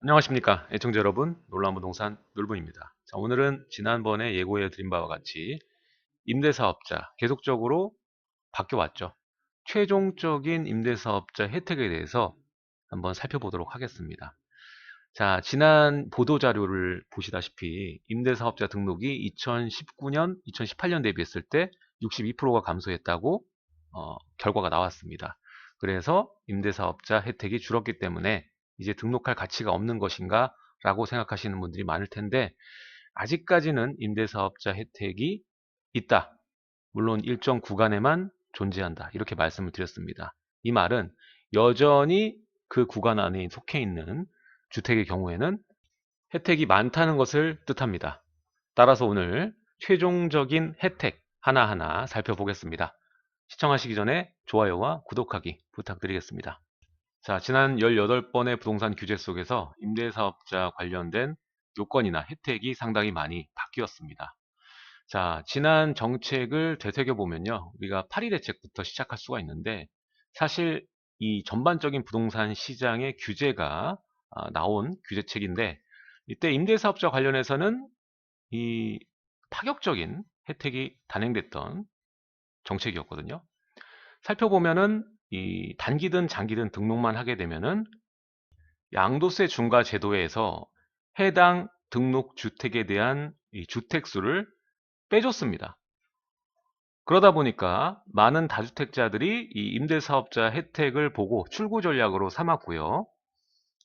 안녕하십니까 애청자 여러분, 놀라운 부동산 놀부입니다. 자, 오늘은 지난번에 예고해 드린 바와 같이 임대사업자 계속적으로 바뀌어왔죠. 최종적인 임대사업자 혜택에 대해서 한번 살펴보도록 하겠습니다. 자, 지난 보도자료를 보시다시피 임대사업자 등록이 2019년, 2018년 대비했을 때 62%가 감소했다고 결과가 나왔습니다. 그래서 임대사업자 혜택이 줄었기 때문에 이제 등록할 가치가 없는 것인가 라고 생각하시는 분들이 많을 텐데, 아직까지는 임대사업자 혜택이 있다. 물론 일정 구간에만 존재한다. 이렇게 말씀을 드렸습니다. 이 말은 여전히 그 구간 안에 속해 있는 주택의 경우에는 혜택이 많다는 것을 뜻합니다. 따라서 오늘 최종적인 혜택 하나하나 살펴보겠습니다. 시청하시기 전에 좋아요와 구독하기 부탁드리겠습니다. 자, 지난 18번의 부동산 규제 속에서 임대사업자 관련된 요건이나 혜택이 상당히 많이 바뀌었습니다. 자, 지난 정책을 되새겨보면요, 우리가 파리 대책부터 시작할 수가 있는데, 사실 이 전반적인 부동산 시장의 규제가 나온 규제책인데, 이때 임대사업자 관련해서는 이 파격적인 혜택이 단행됐던 정책이었거든요. 살펴보면은 이 단기든 장기든 등록만 하게 되면은 양도세 중과 제도에서 해당 등록 주택에 대한 이 주택수를 빼줬습니다. 그러다 보니까 많은 다주택자들이 이 임대사업자 혜택을 보고 출구 전략으로 삼았고요.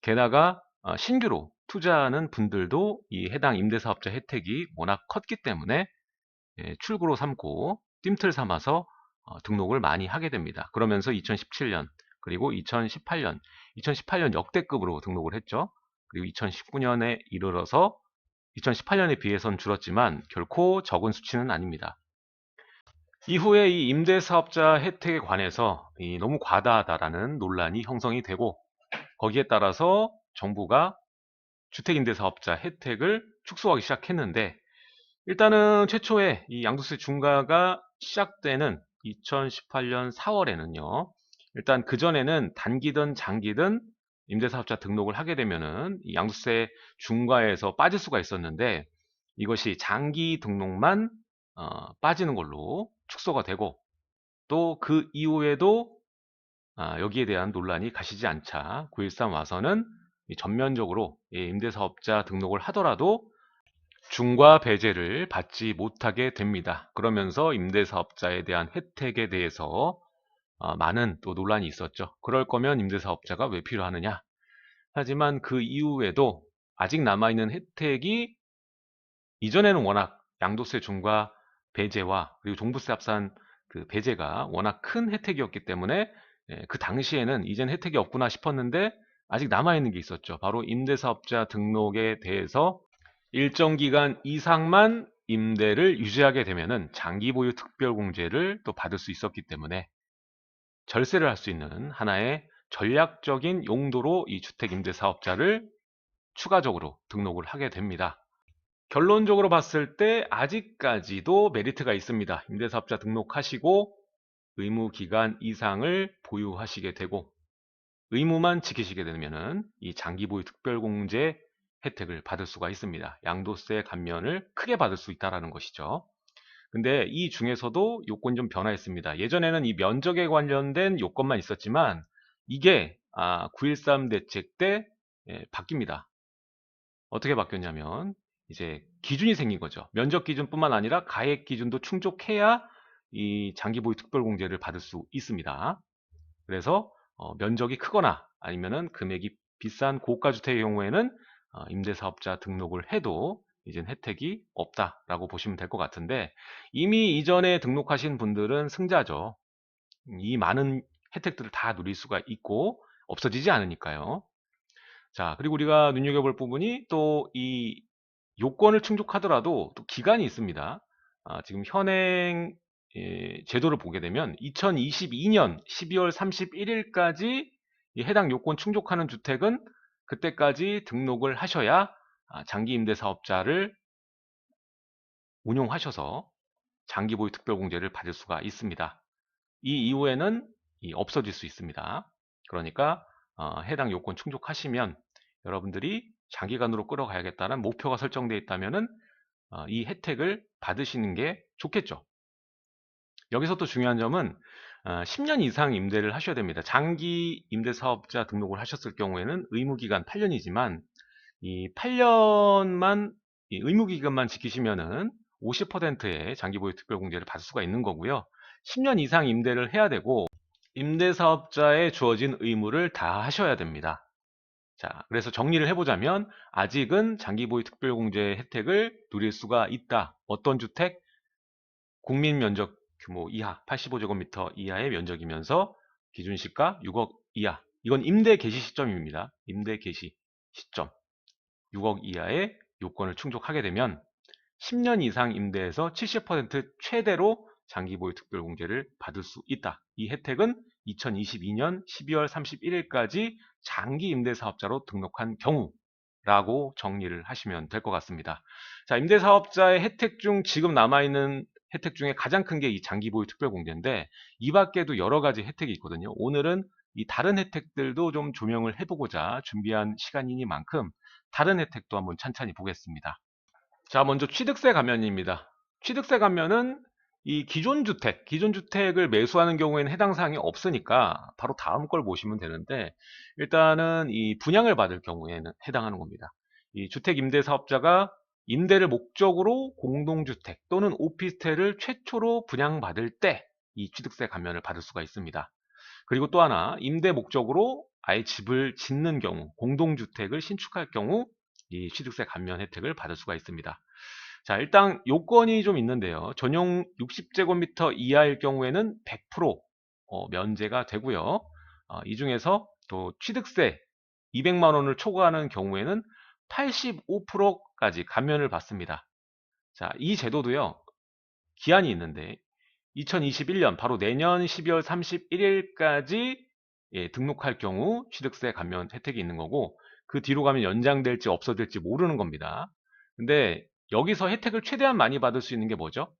게다가 신규로 투자하는 분들도 이 해당 임대사업자 혜택이 워낙 컸기 때문에 출구로 삼고 뜀틀 삼아서 등록을 많이 하게 됩니다. 그러면서 2017년 그리고 2018년 역대급으로 등록을 했죠. 그리고 2019년에 이르러서 2018년에 비해선 줄었지만 결코 적은 수치는 아닙니다. 이후에 이 임대사업자 혜택에 관해서 너무 과다하다라는 논란이 형성이 되고, 거기에 따라서 정부가 주택임대사업자 혜택을 축소하기 시작했는데, 일단은 최초에 이 양도세 중과가 시작되는 2018년 4월에는요. 일단 그전에는 단기든 장기든 임대사업자 등록을 하게 되면은 이 양도세 중과에서 빠질 수가 있었는데, 이것이 장기 등록만 빠지는 걸로 축소가 되고, 또 그 이후에도 여기에 대한 논란이 가시지 않자 9.13 와서는 전면적으로 임대사업자 등록을 하더라도 중과 배제를 받지 못하게 됩니다. 그러면서 임대사업자에 대한 혜택에 대해서 많은 또 논란이 있었죠. 그럴 거면 임대사업자가 왜 필요하느냐. 하지만 그 이후에도 아직 남아있는 혜택이, 이전에는 워낙 양도세 중과 배제와 그리고 종부세 합산 그 배제가 워낙 큰 혜택이었기 때문에 그 당시에는 이젠 혜택이 없구나 싶었는데, 아직 남아있는 게 있었죠. 바로 임대사업자 등록에 대해서 일정 기간 이상만 임대를 유지하게 되면은 장기 보유 특별공제를 또 받을 수 있었기 때문에 절세를 할 수 있는 하나의 전략적인 용도로 이 주택임대사업자를 추가적으로 등록을 하게 됩니다. 결론적으로 봤을 때 아직까지도 메리트가 있습니다. 임대사업자 등록하시고 의무 기간 이상을 보유하시게 되고 의무만 지키시게 되면은 이 장기 보유 특별공제 혜택을 받을 수가 있습니다. 양도세 감면을 크게 받을 수 있다는 것이죠. 근데 이 중에서도 요건이 좀 변화했습니다. 예전에는 이 면적에 관련된 요건만 있었지만 이게 9.13 대책 때 바뀝니다. 어떻게 바뀌었냐면 이제 기준이 생긴 거죠. 면적 기준뿐만 아니라 가액 기준도 충족해야 이 장기 보유 특별공제를 받을 수 있습니다. 그래서 면적이 크거나 아니면은 금액이 비싼 고가 주택의 경우에는 임대사업자 등록을 해도 이젠 혜택이 없다라고 보시면 될 것 같은데, 이미 이전에 등록하신 분들은 승자죠. 이 많은 혜택들을 다 누릴 수가 있고 없어지지 않으니까요. 자, 그리고 우리가 눈여겨볼 부분이 또 이 요건을 충족하더라도 또 기간이 있습니다. 지금 현행 제도를 보게 되면 2022년 12월 31일까지 해당 요건 충족하는 주택은 그때까지 등록을 하셔야 장기 임대 사업자를 운용하셔서 장기 보유 특별공제를 받을 수가 있습니다. 이 이후에는 없어질 수 있습니다. 그러니까 해당 요건 충족하시면 여러분들이 장기간으로 끌어가야겠다는 목표가 설정되어 있다면은 이 혜택을 받으시는 게 좋겠죠. 여기서 또 중요한 점은 10년 이상 임대를 하셔야 됩니다. 장기 임대사업자 등록을 하셨을 경우에는 의무기간 8년이지만 이 8년만 의무기간만 지키시면은 50%의 장기보유 특별공제를 받을 수가 있는 거고요. 10년 이상 임대를 해야 되고 임대사업자에 주어진 의무를 다 하셔야 됩니다. 자, 그래서 정리를 해보자면 아직은 장기보유 특별공제 혜택을 누릴 수가 있다. 어떤 주택? 국민 면적 규모 이하 85제곱미터 이하의 면적이면서 기준시가 6억 이하. 이건 임대 개시 시점입니다. 임대 개시 시점 6억 이하의 요건을 충족하게 되면 10년 이상 임대에서 70% 최대로 장기보유 특별공제를 받을 수 있다. 이 혜택은 2022년 12월 31일까지 장기 임대사업자로 등록한 경우라고 정리를 하시면 될 것 같습니다. 자, 임대사업자의 혜택 중 지금 남아있는 혜택 중에 가장 큰 게 이 장기보유 특별공제인데 이 밖에도 여러 가지 혜택이 있거든요. 오늘은 이 다른 혜택들도 좀 조명을 해보고자 준비한 시간이니만큼 다른 혜택도 한번 찬찬히 보겠습니다. 자, 먼저 취득세 감면입니다. 취득세 감면은 이 기존 주택을 매수하는 경우에는 해당 사항이 없으니까 바로 다음 걸 보시면 되는데 일단은 이 분양을 받을 경우에는 해당하는 겁니다. 이 주택 임대 사업자가 임대를 목적으로 공동주택 또는 오피스텔을 최초로 분양받을 때 이 취득세 감면을 받을 수가 있습니다. 그리고 또 하나 임대 목적으로 아예 집을 짓는 경우 공동주택을 신축할 경우 이 취득세 감면 혜택을 받을 수가 있습니다. 자, 일단 요건이 좀 있는데요. 전용 60제곱미터 이하일 경우에는 100% 면제가 되고요. 이 중에서 또 취득세 200만 원을 초과하는 경우에는 85%까지 감면을 받습니다. 자, 이 제도도요. 기한이 있는데 2021년 바로 내년 12월 31일까지 등록할 경우 취득세 감면 혜택이 있는 거고 그 뒤로 가면 연장될지 없어질지 모르는 겁니다. 근데 여기서 혜택을 최대한 많이 받을 수 있는 게 뭐죠?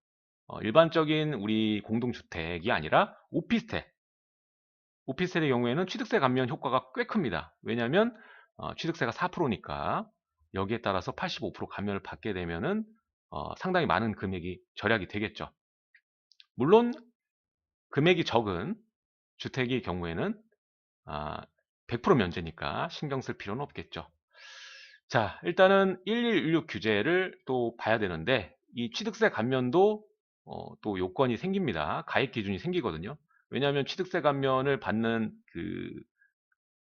일반적인 우리 공동주택이 아니라 오피스텔. 오피스텔의 경우에는 취득세 감면 효과가 꽤 큽니다. 왜냐하면 취득세가 4%니까 여기에 따라서 85% 감면을 받게 되면은 상당히 많은 금액이 절약이 되겠죠. 물론 금액이 적은 주택의 경우에는 100% 면제니까 신경 쓸 필요는 없겠죠. 자, 일단은 1116 규제를 또 봐야 되는데 이 취득세 감면도 또 요건이 생깁니다. 가입 기준이 생기거든요. 왜냐하면 취득세 감면을 받는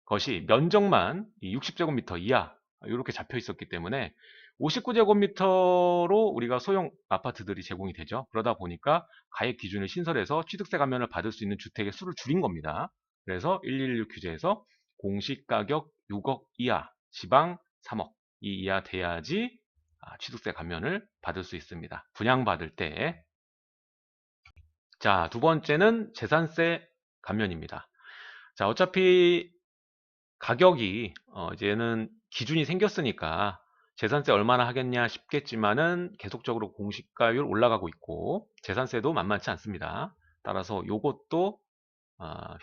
것이 면적만 60제곱미터 이하 이렇게 잡혀 있었기 때문에 59제곱미터로 우리가 소형 아파트들이 제공이 되죠. 그러다 보니까 가액 기준을 신설해서 취득세 감면을 받을 수 있는 주택의 수를 줄인 겁니다. 그래서 116 규제에서 공시가격 6억 이하, 지방 3억 이 이하 돼야지 취득세 감면을 받을 수 있습니다. 분양받을 때. 자, 두 번째는 재산세 감면입니다. 자, 어차피 가격이 이제는 기준이 생겼으니까 재산세 얼마나 하겠냐 싶겠지만은 계속적으로 공시가율 올라가고 있고 재산세도 만만치 않습니다. 따라서 요것도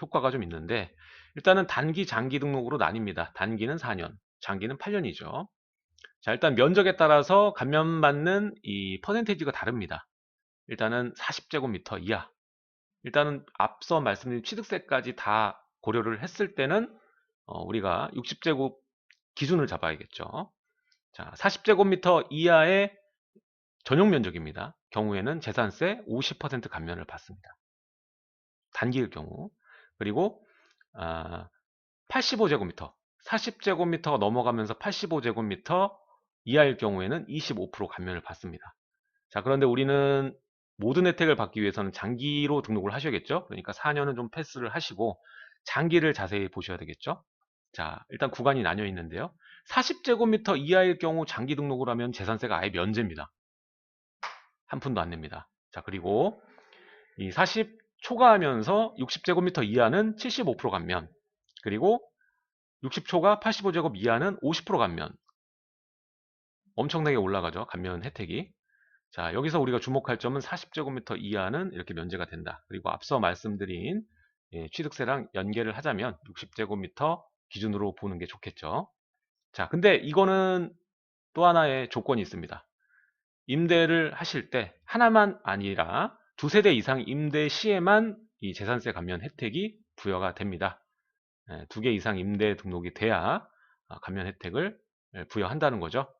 효과가 좀 있는데 일단은 단기 장기 등록으로 나뉩니다. 단기는 4년, 장기는 8년이죠. 자, 일단 면적에 따라서 감면받는 이 퍼센테이지가 다릅니다. 일단은 40제곱미터 이하. 일단은 앞서 말씀드린 취득세까지 다 고려를 했을 때는 우리가 60제곱 기준을 잡아야겠죠. 자, 40제곱미터 이하의 전용 면적입니다. 경우에는 재산세 50% 감면을 받습니다. 단기일 경우. 그리고 85제곱미터, 40제곱미터가 넘어가면서 85제곱미터 이하일 경우에는 25% 감면을 받습니다. 자, 그런데 우리는 모든 혜택을 받기 위해서는 장기로 등록을 하셔야겠죠. 그러니까 4년은 좀 패스를 하시고 장기를 자세히 보셔야 되겠죠. 자, 일단 구간이 나뉘어 있는데요. 40제곱미터 이하일 경우 장기 등록을 하면 재산세가 아예 면제입니다. 한 푼도 안 냅니다. 자, 그리고 이 40 초과하면서 60제곱미터 이하는 75% 감면, 그리고 60 초과 85제곱 이하는 50% 감면. 엄청나게 올라가죠. 감면 혜택이. 자, 여기서 우리가 주목할 점은 40제곱미터 이하는 이렇게 면제가 된다. 그리고 앞서 말씀드린 취득세랑 연계를 하자면 60제곱미터 기준으로 보는 게 좋겠죠. 자, 근데 이거는 또 하나의 조건이 있습니다. 임대를 하실 때 하나만 아니라 두 세대 이상 임대 시에만 이 재산세 감면 혜택이 부여가 됩니다. 두 개 이상 임대 등록이 돼야 감면 혜택을 부여한다는 거죠.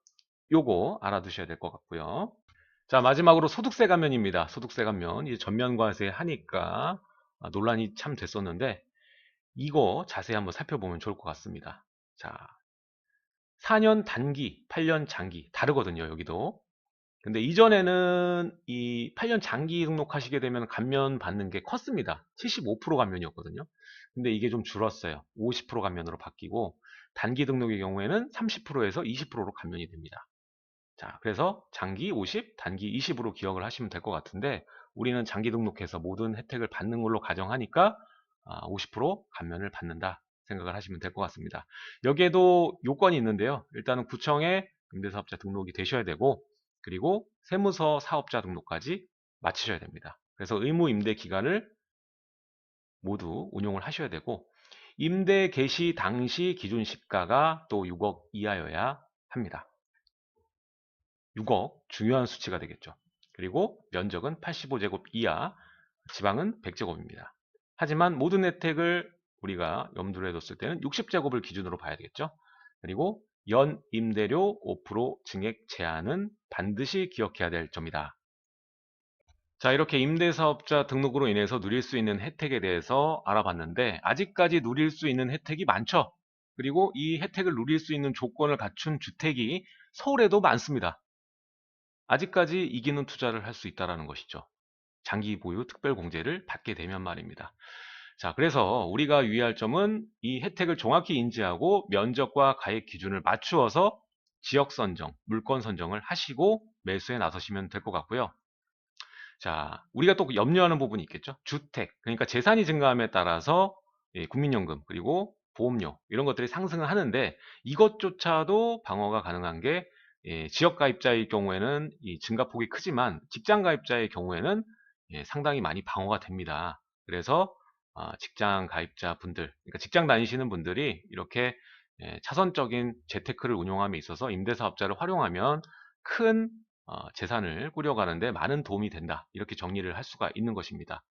요거 알아두셔야 될 것 같고요. 자, 마지막으로 소득세 감면입니다. 소득세 감면. 이제 전면과세 하니까 논란이 참 됐었는데 이거 자세히 한번 살펴보면 좋을 것 같습니다. 자, 4년 단기, 8년 장기 다르거든요, 여기도. 근데 이전에는 이 8년 장기 등록하시게 되면 감면 받는 게 컸습니다. 75% 감면이었거든요. 근데 이게 좀 줄었어요. 50% 감면으로 바뀌고 단기 등록의 경우에는 30%에서 20%로 감면이 됩니다. 자, 그래서 장기 50, 단기 20으로 기억을 하시면 될 것 같은데 우리는 장기 등록해서 모든 혜택을 받는 걸로 가정하니까 50% 감면을 받는다 생각을 하시면 될 것 같습니다. 여기에도 요건이 있는데요. 일단은 구청에 임대사업자 등록이 되셔야 되고 그리고 세무서 사업자 등록까지 마치셔야 됩니다. 그래서 의무 임대 기간을 모두 운용을 하셔야 되고 임대 개시 당시 기준 시가가 또 6억 이하여야 합니다. 6억 중요한 수치가 되겠죠. 그리고 면적은 85제곱 이하, 지방은 100제곱입니다. 하지만 모든 혜택을 우리가 염두에 뒀을 때는 60제곱을 기준으로 봐야 되겠죠. 그리고 연 임대료 5% 증액 제한은 반드시 기억해야 될 점이다. 자, 이렇게 임대사업자 등록으로 인해서 누릴 수 있는 혜택에 대해서 알아봤는데 아직까지 누릴 수 있는 혜택이 많죠. 그리고 이 혜택을 누릴 수 있는 조건을 갖춘 주택이 서울에도 많습니다. 아직까지 이기는 투자를 할 수 있다는 것이죠. 장기 보유 특별공제를 받게 되면 말입니다. 자, 그래서 우리가 유의할 점은 이 혜택을 정확히 인지하고 면적과 가액 기준을 맞추어서 지역 선정, 물건 선정을 하시고 매수에 나서시면 될 것 같고요. 자, 우리가 또 염려하는 부분이 있겠죠. 주택, 그러니까 재산이 증가함에 따라서 국민연금 그리고 보험료 이런 것들이 상승을 하는데 이것조차도 방어가 가능한 게 지역 가입자의 경우에는 이 증가폭이 크지만 직장 가입자의 경우에는 상당히 많이 방어가 됩니다. 그래서 직장 가입자 분들, 그러니까 직장 다니시는 분들이 이렇게 차선적인 재테크를 운용함에 있어서 임대사업자를 활용하면 큰 재산을 꾸려가는데 많은 도움이 된다. 이렇게 정리를 할 수가 있는 것입니다.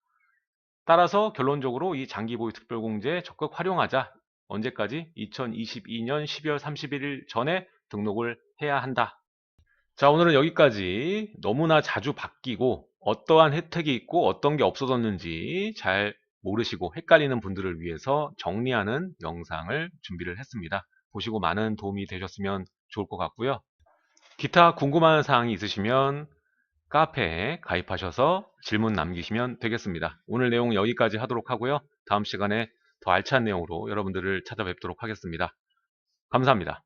따라서 결론적으로 이 장기보유 특별공제 적극 활용하자. 언제까지? 2022년 12월 31일 전에 등록을 해야 한다. 자, 오늘은 여기까지 너무나 자주 바뀌고 어떠한 혜택이 있고 어떤 게 없어졌는지 잘 모르시고 헷갈리는 분들을 위해서 정리하는 영상을 준비를 했습니다. 보시고 많은 도움이 되셨으면 좋을 것 같고요. 기타 궁금한 사항이 있으시면 카페에 가입하셔서 질문 남기시면 되겠습니다. 오늘 내용 여기까지 하도록 하고요. 다음 시간에 더 알찬 내용으로 여러분들을 찾아뵙도록 하겠습니다. 감사합니다.